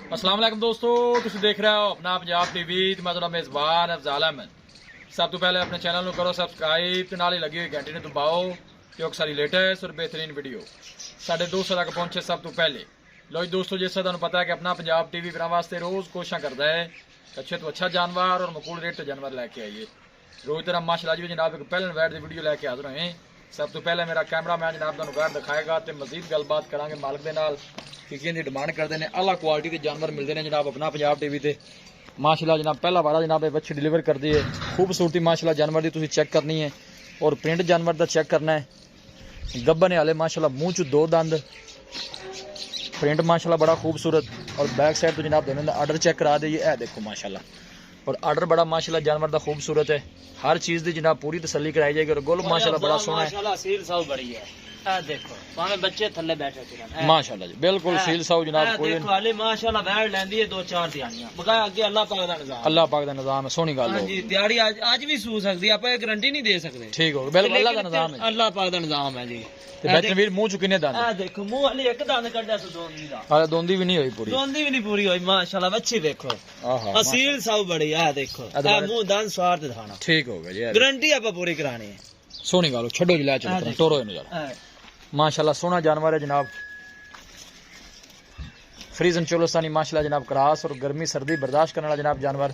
अस्सलाम वालेकुम दोस्तों, तुम देख रहे हो अपना पंजाब टीवी। मैं तुहाडा मेज़बान अफजाल अहमद। सब तो पहले अपने चैनल को करो सबसक्राइब ते नाल ही लगी हुई घंटी ने दबाओ क्योंकि सारी लेटेस्ट और बेहतरीन वीडियो साढ़े दोस्तों तक पहुंचे सब तो पहले। लो जी दोस्तों, जैसा तुहानू पता है कि अपना पंजाब टीवी फिर वास्ते रोज़ कोशिश करता है अच्छे तो अच्छा जानवर और मकूल रेट से जानवर लैके आइए। रोज़ तरह माशाल्लाह जी जनाब एक पहले वैट की वीडियो लैके हाजिर होए। सब तो पहले मेरा कैमरा मैन जनाब तुहानू वैट दिखाएगा तो मजीद गलबात करांगे मालिक दे नाल कि किंदी डिमांड करते हैं। अला क्वालिटी के जानवर मिलते हैं जनाब अपना पंजाब टीवी ते। माशाल्लाह जनाब पहला वारा जनाब बच्चे डिलीवर कर दी है। खूबसूरती माशाल्लाह जानवर की तुसीं चेक करनी है और प्रिंट जानवर का चेक करना है। गब्बन है हाले माशाल्लाह मूँह च दो दंद, प्रिंट माशाल्लाह बड़ा खूबसूरत। और बैक साइड तो जनाब दोनों आर्डर चेक करा दीजिए। ए देखो माशाल्लाह, और आर्डर बड़ा माशाल्लाह जानवर का खूबसूरत है। हर चीज़ की जनाब पूरी तसल्ली कराई जाएगी। और गोल माशाल्लाह बड़ा सोहना है। माशाल्लाह सील साउ बड़ी है। आ देखो भावे बच्चे थल्ले बैठे फिरन माशाल्लाह जी बिल्कुल सील साउ जनाब कोई देखो हाले माशाल्लाह बैठ लेंदी है 2-4 दिहाड़ियां बगा अगे अल्लाह पाक दा निजाम। अल्लाह पाक दा निजाम है। सोहनी गल हां हो जी, दिहाड़ी आज भी सू सकदी है, आप एक गारंटी नहीं दे सकते। ठीक हो बिल्कुल अल्लाह का निजाम है। अल्लाह पाक दा निजाम है जी। ते बेतनवीर मुंह च किन्ने दंद? आ देखो मुंह वाली एक दंद कड्डा सो दोंदी दा। हाले दोंदी भी नहीं हुई पूरी। दोंदी भी नहीं पूरी होई माशाल्लाह। बच्ची देखो आहा असील साउ बड़ी है। देखो आ मुंह दंद स्वार ते खाना ठीक हो गया जी। गारंटी आप पूरी करानी है। सोहनी गल छड्डो जी लै चलो टोरो इनु जरा। माशाल्लाह सोहना जानवर है जनाब। फ्रीजन चोलोस्तानी माशाल्लाह जनाब क्रास और गर्मी सर्दी बर्दाश्त करने वाला जनाब जानवर।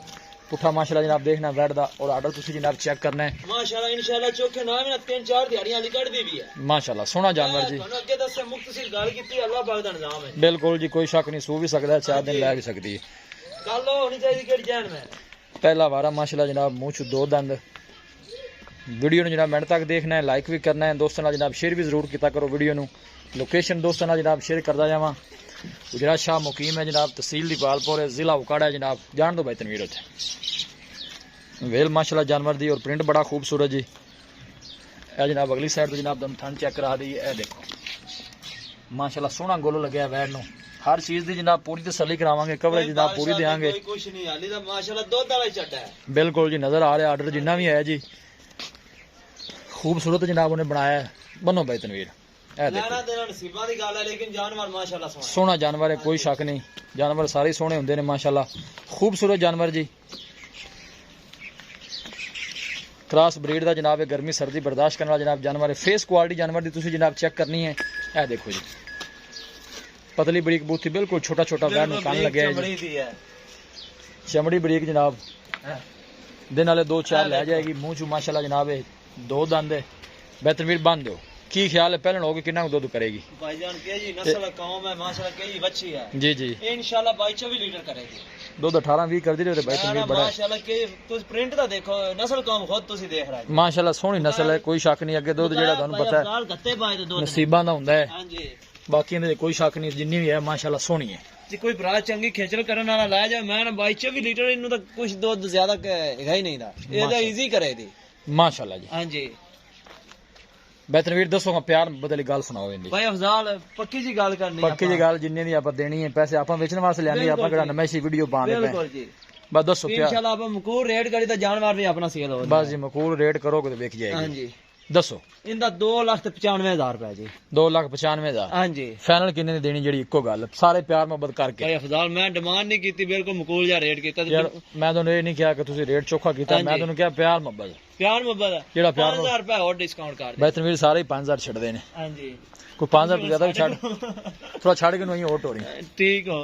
पुठा माशाल्लाह जनाब देखना वैट दा और आर्डर तुसी जनाब चेक करना है। माशाल्लाह इंशाल्लाह चोखे नाम ना 3-4 दिहाड़ियां लिकड़ दी भी है। माशाल्लाह सोहना जानवर जी। ਤੁਹਾਨੂੰ ਅੱਗੇ ਦੱਸਿਆ ਮੁਖਤਸਰ ਗੱਲ ਕੀਤੀ ਅੱਲਾਹ ਪਾਕ ਦਾ ਨਿਜ਼ਾਮ ਹੈ। बिल्कुल जी कोई शक नहीं, सू भी सकता है 4 दिन लै भी सकती है। ਗੱਲ ਹੋਣੀ ਚਾਹੀਦੀ ਕਿਹੜੀ ਜਾਨ में पहला वारा माशाल्लाह जनाब मुंह च दो दंद। वीडियो जनाब मिनट तक देखना है, लाइक भी करना है, दोस्तों नाल जनाब शेयर भी जरूर किया करो वीडियो नू। लोकेशन दोस्तों नाल जनाब शेयर करता जावा। गुजरात शाह मुकीम है जनाब, तहसील दीपालपुर है, जिला उकाड़ा है जनाब। जान दो भाई तनवीर उत्थे वेल माशाल्लाह जानवर दी और प्रिंट बड़ा खूबसूरत जी। ए जनाब अगली साइड तो जनाब तुम थन चेक करा दी। ए देखो माशाल्लाह सोहना गोलो लगे वैट नू। हर चीज़ की जनाब पूरी तसल्ली करावांगे, कवरेज जनाब पूरी देंगे। कुछ नहीं हाली दा माशाल्लाह दूध वाला ही चड्डा है। बिल्कुल जी नजर आ रहा है आर्डर जिन्ना भी है जी खूबसूरत जनाब उन्हें बनाया है। बनो भाई तनवीर लेना देना नसीबां दी गल है, लेकिन जानवर माशाल्लाह सोहना जानवर है, कोई शक नहीं। जानवर सारे सोहने होंदे ने माशाल्लाह, खूबसूरत जानवर जी। क्रॉस ब्रीड का जनाब है, गर्मी सर्दी बर्दाश्त करने वाला जनाब जानवर है। फेस क्वालिटी जानवर की तुसी जनाब चेक करनी है। ए देखो जी पतली बरीक बूथी बिल्कुल छोटा छोटा वैन कान लगे है। चमड़ी बरीक जनाब दिन वाले 2-4 लै जाएगी। मुंह चू माशाल्लाह जनाब है दो दंद है। बेहतरीन बन दो की ख्याल है पहले होगी कितना दूध करेगी? भाईजान के जी नस्ल कौम है माशाल्लाह, के जी बच्ची है जी जी इंशाल्लाह 22-24 लीटर करेगी। दूध 18-20 कर दी रहे बेहतरीन बड़ा माशाल्लाह के तुस प्रिंट दा देखो नस्ल कौम खुद तुसी देख रहे हो माशाल्लाह सोहनी नस्ल है, कोई शक नहीं। अगे दूध जेड़ा तुहानू पता है गत्ते पाए ते दूध नसीबां दा हुंदा है। हां जी बाकी इहदे कोई शक नहीं, जिन्नी भी है माशाल्लाह सोहनी है जी। कोई भरा चंगी खेचल करन वाला ला जा मैं 22-24 लीटर इनु तो कुछ दूध ज्यादा है ही नहीं दा। ये तो इजी करे दी माशाल्लाह जी। हां जी बेहतरीन दसो प्यार बदली गल सुनाओ इनदी भाई अफजाल पक्की जी गल करनी पक्की जी गल जिन्ने दी आपां देनी है पैसे आपां बेचने वास्ते लेंदी आपां केड़ा नमेशी वीडियो पाने पे बिल्कुल जी। बस दसो प्यार इंशाल्लाह आप मकूर रेट करी तो जानवर भी अपना सेल हो बस जी मकूल रेट करोगे तो वेख जाएगी। हां जी दसो इंदा 2,95,000 रुपए जी। 2,95,000 हां जी फाइनल किन्ने दी देनी जेड़ी इक्को गल सारे प्यार मोहब्बत करके? भाई अफजाल मैं डिमांड नहीं की, बिल्कुल मकूल जा रेट किया यार मैं तुहानू ये नहीं कहा कि तुसी रेट चोखा कीता, मैं तुहानू कहा प्यार मोहब्बत प्यार मोहब्बत जेड़ा प्यार 5,000 रुपए और डिस्काउंट कर दे। बेहतरीन सारे ही 5,000 छड़दे ने। हां जी कोई 5,000 रुपये ज्यादा भी छड़ थोड़ा छड़ के नहीं ओट हो रही। ठीक हो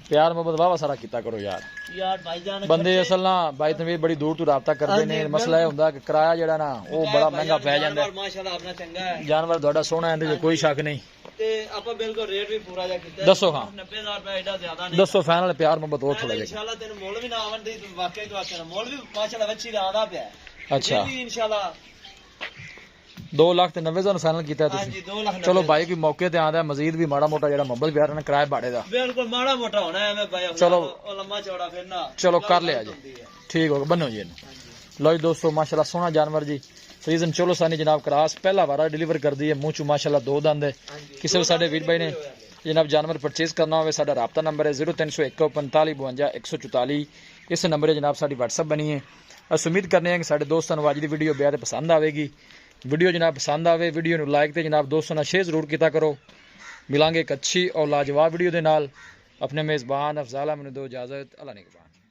प्यार मोहब्बत वावा सारा किता करो यार। यार भाईजान बंदे असल ना भाई तनवीर बड़ी दूर तो राबता करते ने। मसला ये हुंदा कि किराया जेड़ा ना वो बड़ा महंगा पै जांदा है। माशाल्लाह अपना चंगा है, जानवर ਤੁਹਾਡਾ सोहना है, कोई शक नहीं। ते आपा बिल्कुल रेट भी पूरा जा कीता। दसो हां 90,000 रुपए एडा ज्यादा नहीं। दसो फाइनल प्यार मोहब्बत और थोड़ा जा इंशाल्लाह तेन मोल भी ना आवंदी वाकई तो आखना मोल भी माशाल्लाह बच्ची दा आंदा पिया। अच्छा इंशाल्लाह 2,90,000 फाइनल किया हां जी 2 लाख। चलो भाई की मौके ते आंदा मजीद भी माड़ा मोटा जेड़ा मोबाइल प्यार ने किराया बाड़े दा बिल्कुल माड़ा मोटा होना है। मैं भाई चलो ओ लम्मा चौड़ा फिर ना चलो कर लिया जी। ठीक हो बनो जी। लो जी दोस्तों माशाल्लाह सोहना जानवर जी। सीजन चोलोसानी जनाब क्रास पहला वारा डिलीवर कर दी है। मुंह चू माशाल्लाह दो दंद है। किसी भी साडे वीर भाई ने जनाब जानवर परचेज करना हो साडा राबता नंबर है 0301 45 52 144। इस नंबर जनाब साडी व्हाट्सएप बनी है। अस उम्मीद करने हैं कि साडे दोस्तों नूं अज दी वीडियो बेहद पसंद आएगी। वीडियो जनाब पसंद आवे वीडियो नूं लाइक ते जनाब दोस्तों नाल शेयर जरूर किया करो। मिलांगे एक अच्छी और लाजवाब वीडियो दे नाल। अपने मेज़बान अफजाल अहमद ने दो इजाज़त। अल्लाह ने के बाद।